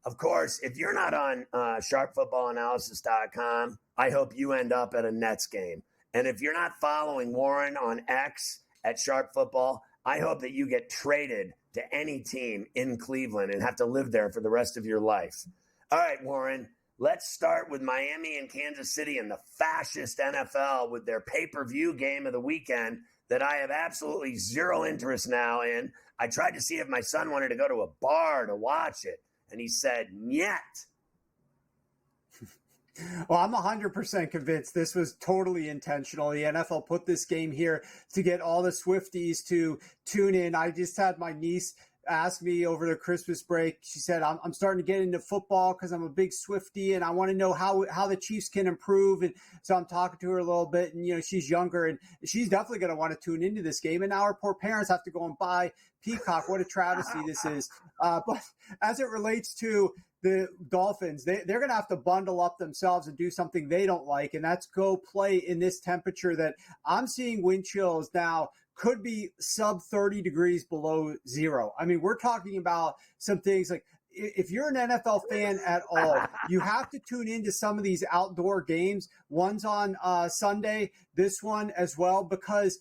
Of course, if you're not on sharpfootballanalysis.com, I hope you end up at a Nets game. And if you're not following Warren on X at Sharp Football, I hope that you get traded to any team in Cleveland and have to live there for the rest of your life. All right, Warren. Let's start with Miami and Kansas City in the fascist NFL with their pay-per-view game of the weekend that I have absolutely zero interest now in. I tried to see if my son wanted to go to a bar to watch it, and he said, "Nyet." Well, I'm 100% convinced this was totally intentional. The NFL put this game here to get all the Swifties to tune in. I just had my niece asked me over the Christmas break. She said, I'm starting to get into football because I'm a big Swiftie and I want to know how the Chiefs can improve. And so I'm talking to her a little bit, and, you know, she's younger and she's definitely going to want to tune into this game. And now our poor parents have to go and buy Peacock. What a travesty this is. But as it relates to the Dolphins, they're going to have to bundle up themselves and do something they don't like. And that's go play in this temperature that I'm seeing wind chills now could be sub 30 degrees below zero. I mean, we're talking about some things like, if you're an NFL fan at all, you have to tune into some of these outdoor games. One's on Sunday, this one as well, because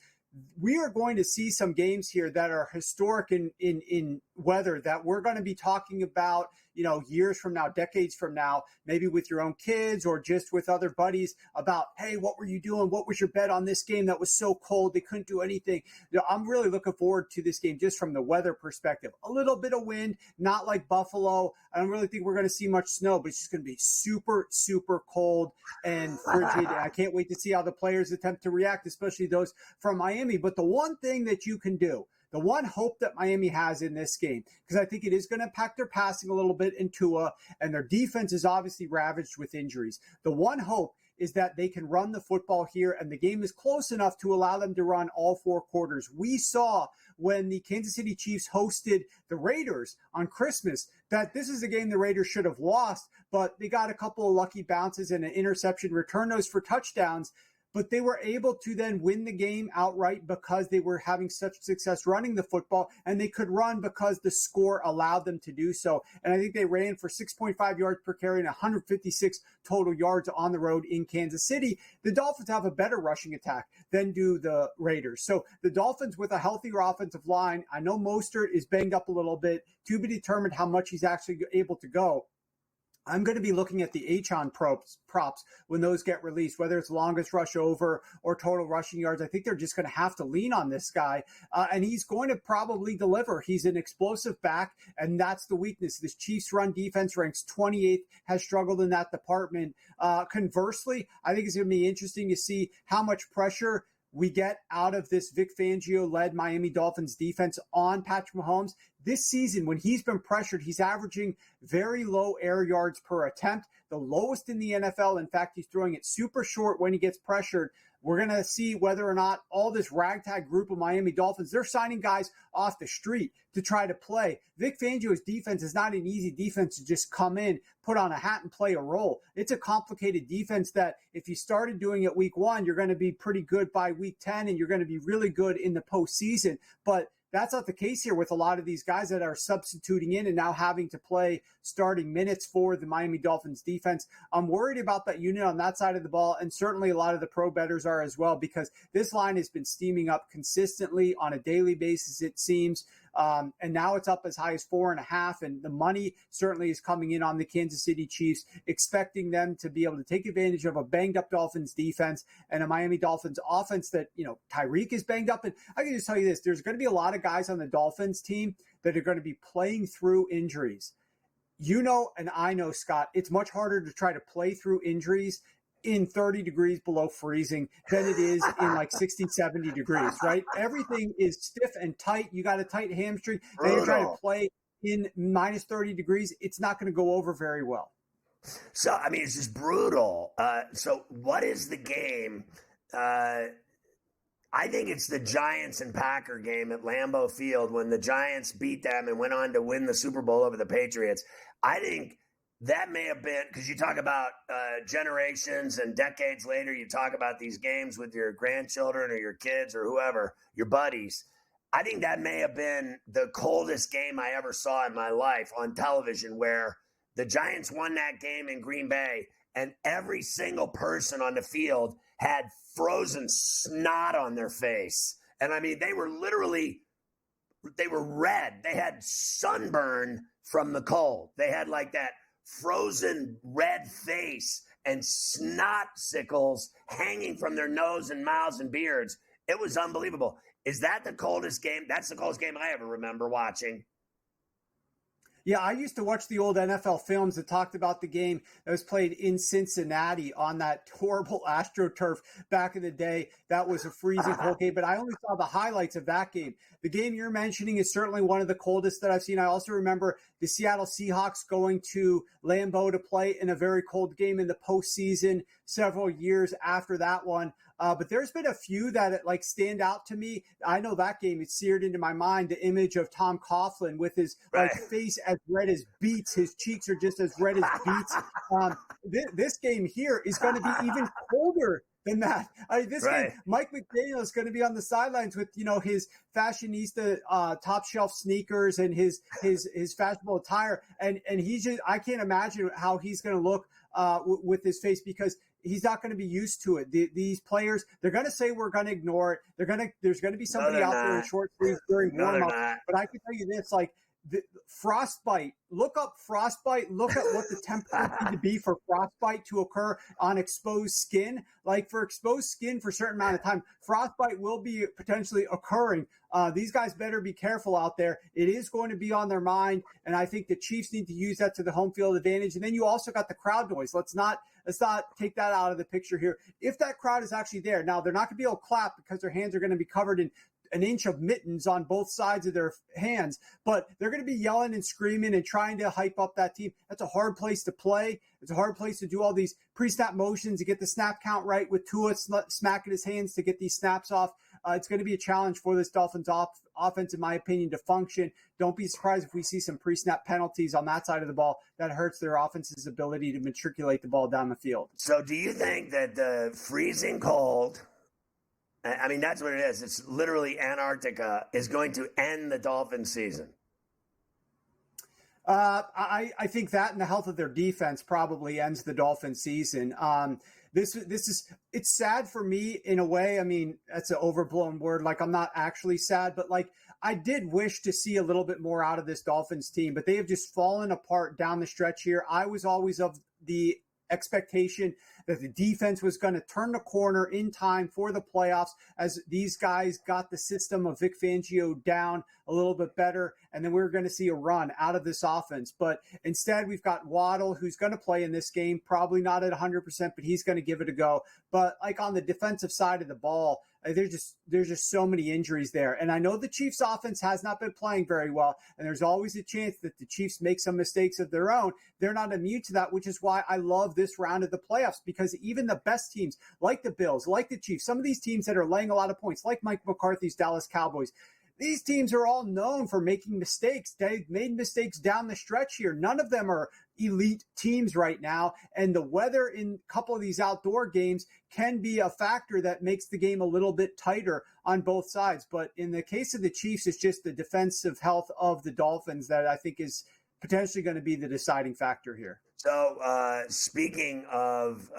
we are going to see some games here that are historic in weather that we're going to be talking about, you know, years from now, decades from now, maybe with your own kids or just with other buddies about, hey, what were you doing? What was your bet on this game that was so cold they couldn't do anything? You know, I'm really looking forward to this game just from the weather perspective. A little bit of wind, not like Buffalo. I don't really think we're going to see much snow, but it's just going to be super, super cold and frigid. I can't wait to see how the players attempt to react, especially those from Miami. But the one thing that you can do, the one hope that Miami has in this game, because I think it is going to impact their passing a little bit in Tua, and their defense is obviously ravaged with injuries. The one hope is that they can run the football here, and the game is close enough to allow them to run all four quarters. We saw when the Kansas City Chiefs hosted the Raiders on Christmas that this is a game the Raiders should have lost, but they got a couple of lucky bounces and an interception, return those for touchdowns. But they were able to then win the game outright because they were having such success running the football, and they could run because the score allowed them to do so. And I think they ran for 6.5 yards per carry and 156 total yards on the road in Kansas City. The Dolphins have a better rushing attack than do the Raiders. So the Dolphins with a healthier offensive line, I know Mostert is banged up a little bit, to be determined how much he's actually able to go. I'm going to be looking at the Achon props when those get released, whether it's longest rush over or total rushing yards. I think they're just going to have to lean on this guy, and he's going to probably deliver. He's an explosive back, and that's the weakness. This Chiefs run defense ranks 28th, has struggled in that department. Conversely, I think it's going to be interesting to see how much pressure we get out of this Vic Fangio-led Miami Dolphins defense on Patrick Mahomes. this season, when he's been pressured, he's averaging very low air yards per attempt, the lowest in the NFL. In fact, he's throwing it super short when he gets pressured. We're going to see whether or not all this ragtag group of Miami Dolphins, they're signing guys off the street to try to play. Vic Fangio's defense is not an easy defense to just come in, put on a hat, and play a role. It's a complicated defense that if you started doing it week 1, you're going to be pretty good by week 10, and you're going to be really good in the postseason. But that's not the case here with a lot of these guys that are substituting in and now having to play starting minutes for the Miami Dolphins defense. I'm worried about that unit on that side of the ball, and certainly a lot of the pro bettors are as well, because this line has been steaming up consistently on a daily basis, it seems. And now it's up as high as 4.5, and the money certainly is coming in on the Kansas City Chiefs, expecting them to be able to take advantage of a banged-up Dolphins defense and a Miami Dolphins offense that, Tyreek is banged up. And I can just tell you this, there's going to be a lot of guys on the Dolphins team that are going to be playing through injuries. And I know, Scott, it's much harder to try to play through injuries in 30 degrees below freezing than it is in like 60, 70 degrees, right? Everything is stiff and tight. You got a tight hamstring. And you're trying to play in minus 30 degrees. It's not going to go over very well. So, it's just brutal. So what is the game? I think it's the Giants and Packer game at Lambeau Field when the Giants beat them and went on to win the Super Bowl over the Patriots. I think that may have been, because you talk about generations and decades later, you talk about these games with your grandchildren or your kids or whoever, your buddies. I think that may have been the coldest game I ever saw in my life on television, where the Giants won that game in Green Bay, and every single person on the field had frozen snot on their face. And they were red. They had sunburn from the cold. They had like that frozen red face and snot sickles hanging from their nose and mouths and beards. It was unbelievable. Is that the coldest game? That's the coldest game I ever remember watching. Yeah, I used to watch the old NFL films that talked about the game that was played in Cincinnati on that horrible AstroTurf back in the day. That was a freezing cold game, but I only saw the highlights of that game. The game you're mentioning is certainly one of the coldest that I've seen. I also remember the Seattle Seahawks going to Lambeau to play in a very cold game in the postseason several years after that one. But there's been a few that stand out to me. I know that game, it's seared into my mind, the image of Tom Coughlin with his face as red as beets. His cheeks are just as red as beets. This game here is going to be even colder than that. Game, Mike McDaniel is going to be on the sidelines with, his fashionista top shelf sneakers and his fashionable attire. And he's just, I can't imagine how he's going to look with his face, because he's not going to be used to it. These players, they're going to say we're going to ignore it. There's going to be somebody out there in short sleeves during warm-up. But I can tell you this, the frostbite. Look up frostbite. Look at what the temperature needs to be for frostbite to occur on exposed skin. For exposed skin for a certain amount of time, frostbite will be potentially occurring. These guys better be careful out there. It is going to be on their mind, and I think the Chiefs need to use that to the home field advantage. And then you also got the crowd noise. Let's not take that out of the picture here. If that crowd is actually there, now they're not going to be able to clap because their hands are going to be covered in an inch of mittens on both sides of their hands, but they're going to be yelling and screaming and trying to hype up that team. That's a hard place to play. It's a hard place to do all these pre-snap motions to get the snap count right, with Tua smacking his hands to get these snaps off. It's going to be a challenge for this Dolphins offense, in my opinion, to function. Don't be surprised if we see some pre-snap penalties on that side of the ball. That hurts their offense's ability to matriculate the ball down the field. So do you think that the freezing cold, that's what it is, it's literally Antarctica, is going to end the Dolphins season? I think that and the health of their defense probably ends the Dolphins season. It's sad for me in a way. That's an overblown word. I'm not actually sad, but I did wish to see a little bit more out of this Dolphins team, but they have just fallen apart down the stretch here. I was always of the expectation that the defense was going to turn the corner in time for the playoffs as these guys got the system of Vic Fangio down a little bit better, and then we were going to see a run out of this offense. But instead, we've got Waddle, who's going to play in this game, probably not at 100%, but he's going to give it a go. But on the defensive side of the ball, There's just so many injuries there. And I know the Chiefs offense has not been playing very well, and there's always a chance that the Chiefs make some mistakes of their own. They're not immune to that, which is why I love this round of the playoffs, because even the best teams like the Bills, like the Chiefs, some of these teams that are laying a lot of points, like Mike McCarthy's Dallas Cowboys, these teams are all known for making mistakes. They've made mistakes down the stretch here. None of them are elite teams right now. And the weather in a couple of these outdoor games can be a factor that makes the game a little bit tighter on both sides. But in the case of the Chiefs, it's just the defensive health of the Dolphins that I think is potentially going to be the deciding factor here. So speaking of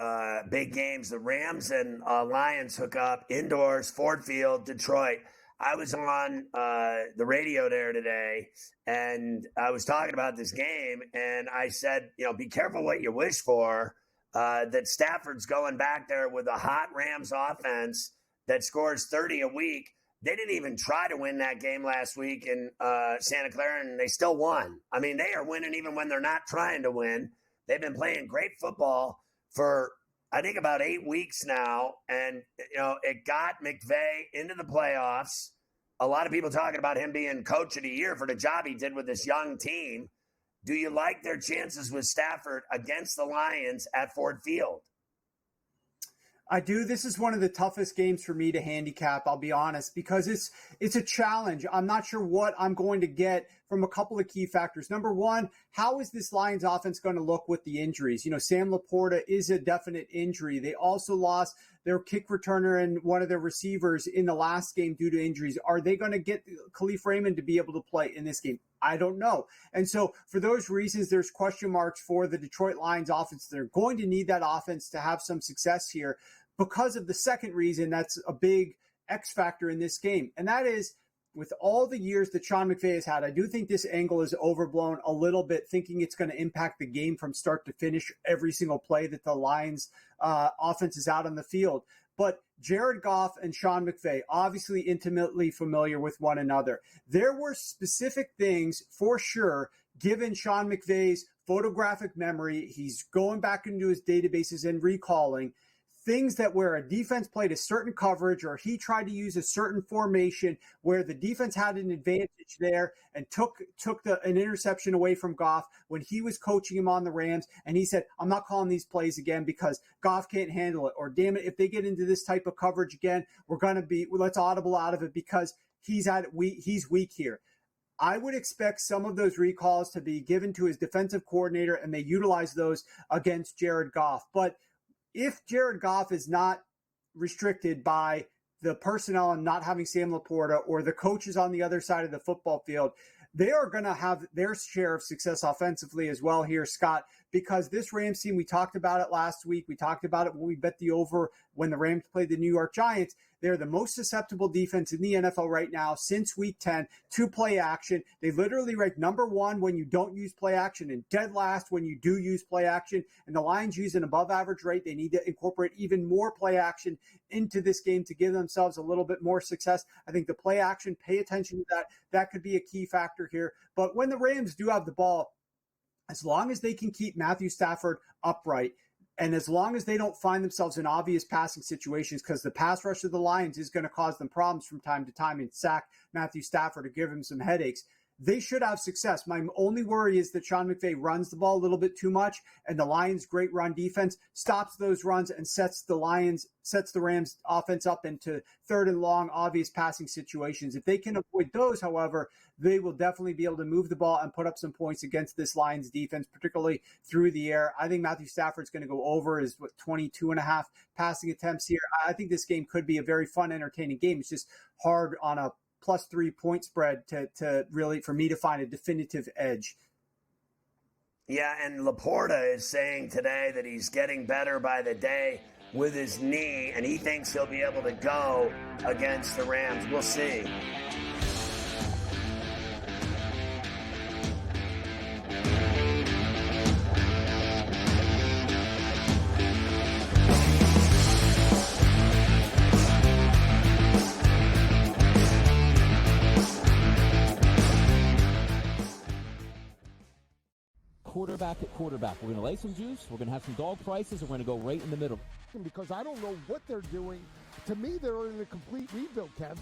big games, the Rams and Lions hook up indoors, Ford Field, Detroit. I was on the radio there today, and I was talking about this game, and I said, be careful what you wish for, that Stafford's going back there with a hot Rams offense that scores 30 a week. They didn't even try to win that game last week in Santa Clara, and they still won. I mean, they are winning even when they're not trying to win. They've been playing great football for, I think, about 8 weeks now, and it got McVay into the playoffs. A lot of people talking about him being coach of the year for the job he did with this young team. Do you like their chances with Stafford against the Lions at Ford Field? I do. This is one of the toughest games for me to handicap, I'll be honest, because it's a challenge. I'm not sure what I'm going to get from a couple of key factors. Number one, how is this Lions offense going to look with the injuries? Sam Laporta is a definite injury. They also lost their kick returner and one of their receivers in the last game due to injuries. Are they going to get Khalif Raymond to be able to play in this game? I don't know. And so for those reasons, there's question marks for the Detroit Lions offense. They're going to need that offense to have some success here because of the second reason that's a big X factor in this game. And that is, with all the years that Sean McVay has had, I do think this angle is overblown a little bit, thinking it's going to impact the game from start to finish every single play that the Lions offense is out on the field. But Jared Goff and Sean McVay, obviously intimately familiar with one another. There were specific things, for sure, given Sean McVay's photographic memory. He's going back into his databases and recalling things that where a defense played a certain coverage or he tried to use a certain formation where the defense had an advantage there and took an interception away from Goff when he was coaching him on the Rams. And he said, I'm not calling these plays again because Goff can't handle it. Or damn it, if they get into this type of coverage again, let's audible out of it because he's weak here. I would expect some of those recalls to be given to his defensive coordinator and they utilize those against Jared Goff. But if Jared Goff is not restricted by the personnel and not having Sam Laporta or the coaches on the other side of the football field, they are going to have their share of success offensively as well here, Scott, because this Rams team, we talked about it last week. We talked about it when we bet the over when the Rams played the New York Giants. They're the most susceptible defense in the NFL right now since week 10 to play action. They literally rank number one when you don't use play action and dead last when you do use play action. And the Lions use an above average rate. They need to incorporate even more play action into this game to give themselves a little bit more success. I think the play action, pay attention to that. That could be a key factor here. But when the Rams do have the ball, as long as they can keep Matthew Stafford upright, and as long as they don't find themselves in obvious passing situations, because the pass rush of the Lions is going to cause them problems from time to time and sack Matthew Stafford or give him some headaches, they should have success. My only worry is that Sean McVay runs the ball a little bit too much, and the Lions' great run defense stops those runs and sets the Rams offense up into third and long, obvious passing situations. If they can avoid those, however, they will definitely be able to move the ball and put up some points against this Lions defense, particularly through the air. I think Matthew Stafford's going to go over his 22 and a half passing attempts here. I think this game could be a very fun, entertaining game. It's just hard on a +3 point spread to really, for me to find a definitive edge. Yeah, and Laporta is saying today that he's getting better by the day with his knee, and he thinks he'll be able to go against the Rams. We'll see. quarterback at quarterback. We're going to lay some juice. We're going to have some dog prices, and we're going to go right in the middle. Because I don't know what they're doing. To me, they're in a complete rebuild, Kev.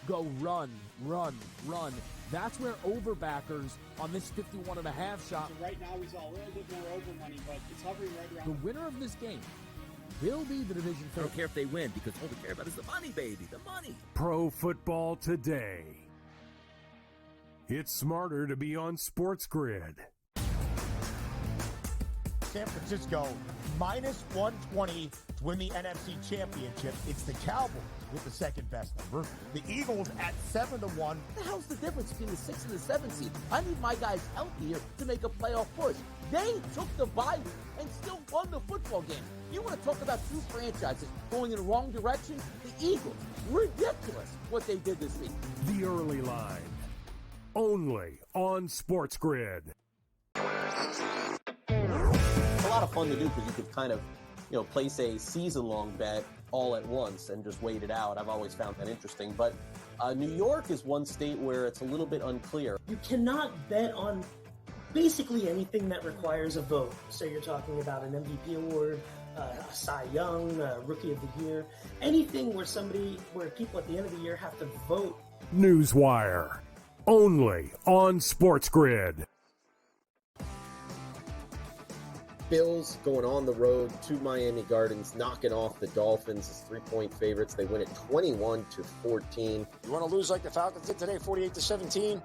Go run, run, run. That's where overbackers on this 51.5 shot. So right now he's all a little bit more over money, but it's hovering right around. The winner of this game will be the division I don't care if they win because all we care about is the money, baby, the money. Pro Football Today. It's smarter to be on SportsGrid. San Francisco minus 120 to win the NFC Championship. It's the Cowboys with the second best number. The Eagles at 7-1. What the hell's the difference between the 6 and the 7 seed? I need my guys healthy here to make a playoff push. They took the bye week and still won the football game. You want to talk about two franchises going in the wrong direction? The Eagles. Ridiculous what they did this week. The early line. Only on SportsGrid. It's a lot of fun to do because you could kind of, place a season-long bet all at once and just wait it out. I've always found that interesting. But New York is one state where it's a little bit unclear. You cannot bet on basically anything that requires a vote. So you're talking about an MVP award, a Cy Young, Rookie of the Year, anything where people at the end of the year have to vote. Newswire. Only on SportsGrid. Bills going on the road to Miami Gardens, knocking off the Dolphins as 3-point favorites. They win it 21-14. You want to lose like the Falcons did today, 48-17?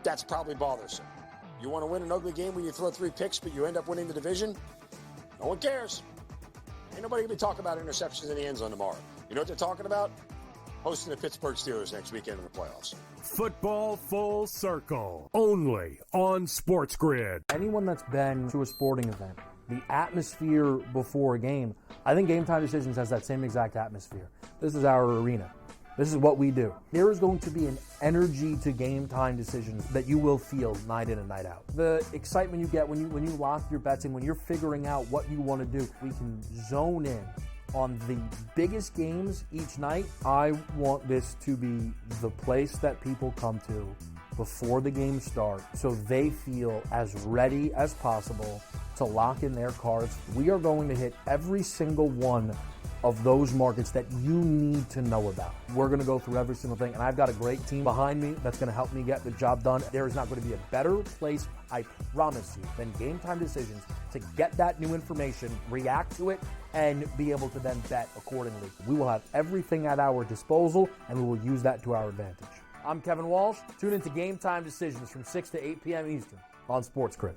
That's probably bothersome. You want to win an ugly game where you throw 3 picks, but you end up winning the division? No one cares. Ain't nobody going to be talking about interceptions in the end zone tomorrow. You know what they're talking about? Hosting the Pittsburgh Steelers next weekend in the playoffs. Football Full Circle. Only on SportsGrid. Anyone that's been to a sporting event, the atmosphere before a game, I think Game Time Decisions has that same exact atmosphere. This is our arena. This is what we do. There is going to be an energy to Game Time Decisions that you will feel night in and night out. The excitement you get when you lock your bets in, when you're figuring out what you want to do, we can zone in on the biggest games each night. I want this to be the place that people come to before the game starts so they feel as ready as possible to lock in their cards. We are going to hit every single one of those markets that you need to know about. We're going to go through every single thing, and I've got a great team behind me that's going to help me get the job done. There is not going to be a better place, I promise you, than Game Time Decisions to get that new information, react to it, and be able to then bet accordingly. We will have everything at our disposal, and we will use that to our advantage. I'm Kevin Walsh. Tune into Game Time Decisions from 6 to 8 p.m. Eastern on SportsGrid.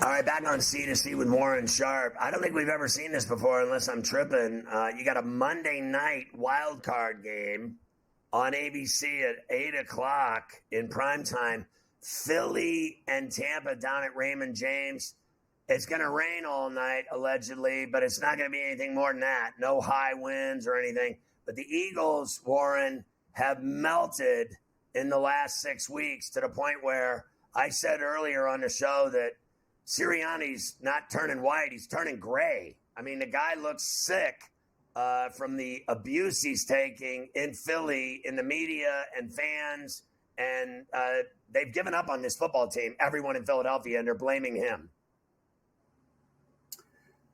All right, back on C2C with Warren Sharp. I don't think we've ever seen this before unless I'm tripping. You got a Monday night wild card game on ABC at 8 o'clock in primetime. Philly and Tampa down at Raymond James. It's going to rain all night, allegedly, but it's not going to be anything more than that. No high winds or anything. But the Eagles, Warren, have melted in the last 6 weeks to the point where I said earlier on the show that Sirianni's not turning white, he's turning gray. I mean, the guy looks sick from the abuse he's taking in Philly, in the media and fans, and they've given up on this football team, everyone in Philadelphia, and they're blaming him.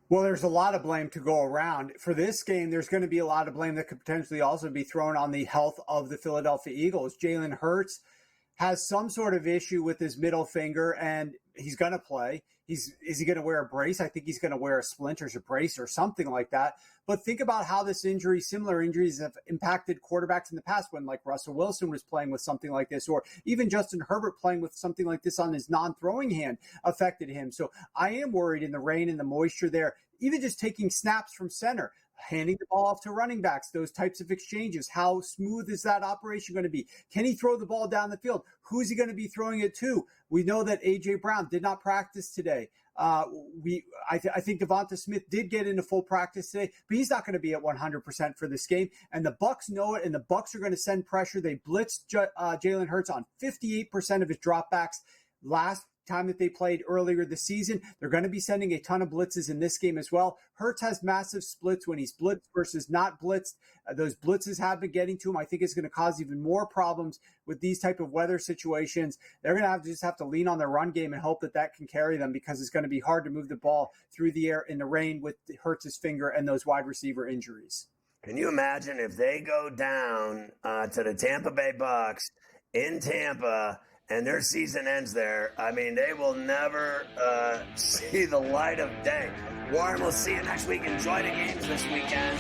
Well, there's a lot of blame to go around. For this game, there's going to be a lot of blame that could potentially also be thrown on the health of the Philadelphia Eagles. Jalen Hurts has some sort of issue with his middle finger, and he's going to play. Is he going to wear a brace? I think he's going to wear a splint or a brace or something like that. But think about how this injury, similar injuries, have impacted quarterbacks in the past when, like, Russell Wilson was playing with something like this, or even Justin Herbert playing with something like this on his non-throwing hand affected him. So I am worried in the rain and the moisture there, even just taking snaps from center, handing the ball off to running backs, those types of exchanges. How smooth is that operation going to be? Can he throw the ball down the field? Who's he going to be throwing it to? We know that A.J. Brown did not practice today. I think Devonta Smith did get into full practice today, but he's not going to be at 100% for this game. And the Bucs know it, and the Bucs are going to send pressure. They blitzed Jalen Hurts on 58% of his dropbacks last time that they played earlier this season. They're going to be sending a ton of blitzes in this game as well. Hurts has massive splits when he's blitzed versus not blitzed. Those blitzes have been getting to him. I think it's going to cause even more problems with these type of weather situations. They're going to just have to lean on their run game and hope that can carry them, because it's going to be hard to move the ball through the air in the rain with Hurts' finger and those wide receiver injuries. Can you imagine if they go down to the Tampa Bay Bucs in Tampa and their season ends there? I mean, they will never see the light of day. Warren, we'll see you next week. Enjoy the games this weekend.